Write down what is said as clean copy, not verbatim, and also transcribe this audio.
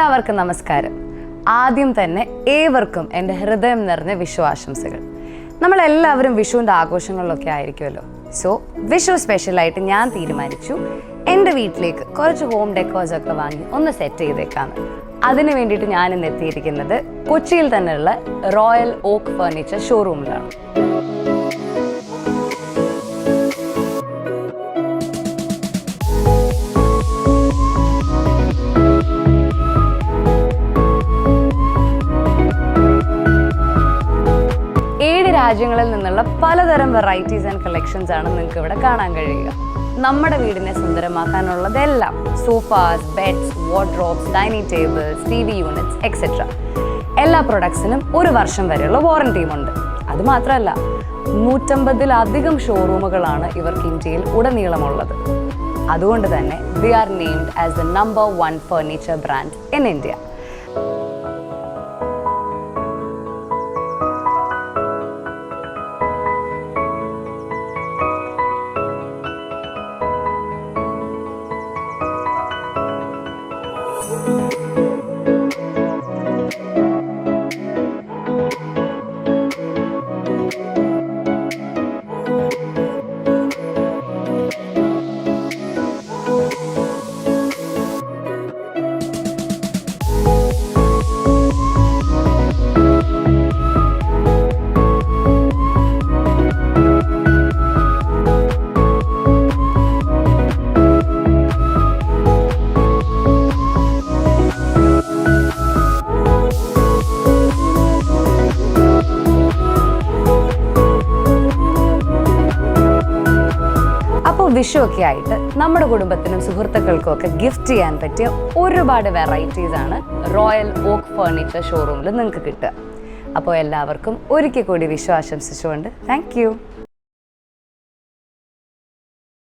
എല്ലാവർക്കും നമസ്കാരം. ആദ്യം തന്നെ ഏവർക്കും എൻ്റെ ഹൃദയം നിറഞ്ഞ വിഷു ആശംസകൾ. നമ്മളെല്ലാവരും വിഷുവിൻ്റെ ആഘോഷങ്ങളിലൊക്കെ ആയിരിക്കുമല്ലോ. സോ വിഷു സ്പെഷ്യലായിട്ട് ഞാൻ തീരുമാനിച്ചു എൻ്റെ വീട്ടിലേക്ക് കുറച്ച് ഹോം ഡെക്കോർസ് ഒക്കെ വാങ്ങി ഒന്ന് സെറ്റ് ചെയ്തേക്കാന്ന്. അതിന് വേണ്ടിയിട്ട് ഞാൻ ഇന്ന് എത്തിയിരിക്കുന്നത് കൊച്ചിയിൽ തന്നെയുള്ള റോയൽ ഓക്ക് ഫർണിച്ചർ ഷോറൂമിലാണ്. രാജ്യങ്ങളിൽ നിന്നുള്ള പലതരം വെറൈറ്റീസ് ആൻഡ് കളക്ഷൻസ് ആണ് നിങ്ങൾക്ക് ഇവിടെ കാണാൻ കഴിയുക. നമ്മുടെ വീടിനെ സുന്ദരമാക്കാനുള്ളതെല്ലാം sofas, beds, wardrobes, dining tables, TV units etcetera. എല്ലാ പ്രൊഡക്ട്സിനും 1 വർഷം വരെയുള്ള വാറണ്ടിയുമുണ്ട്. അതുമാത്രമല്ല 150-ലധികം ഷോറൂമുകളാണ് ഇവർക്ക് ഇന്ത്യയിൽ ഉടനീളമുള്ളത്. അതുകൊണ്ട് തന്നെ they are named as the number 1 furniture brand in India. Vishu ഒക്കെ ആയിട്ട് നമ്മുടെ കുടുംബത്തിനും സുഹൃത്തുക്കൾക്കും ഒക്കെ ഗിഫ്റ്റ് ചെയ്യാൻ പറ്റിയ ഒരുപാട് വെറൈറ്റീസ് ആണ് റോയൽ ഓക്ക് ഫർണിച്ചർ ഷോറൂമിൽ നിങ്ങൾക്ക് കിട്ടുക. അപ്പോൾ എല്ലാവർക്കും ഒരിക്കൽ കൂടി വിഷു ആശംസിച്ചുകൊണ്ട് താങ്ക് യു.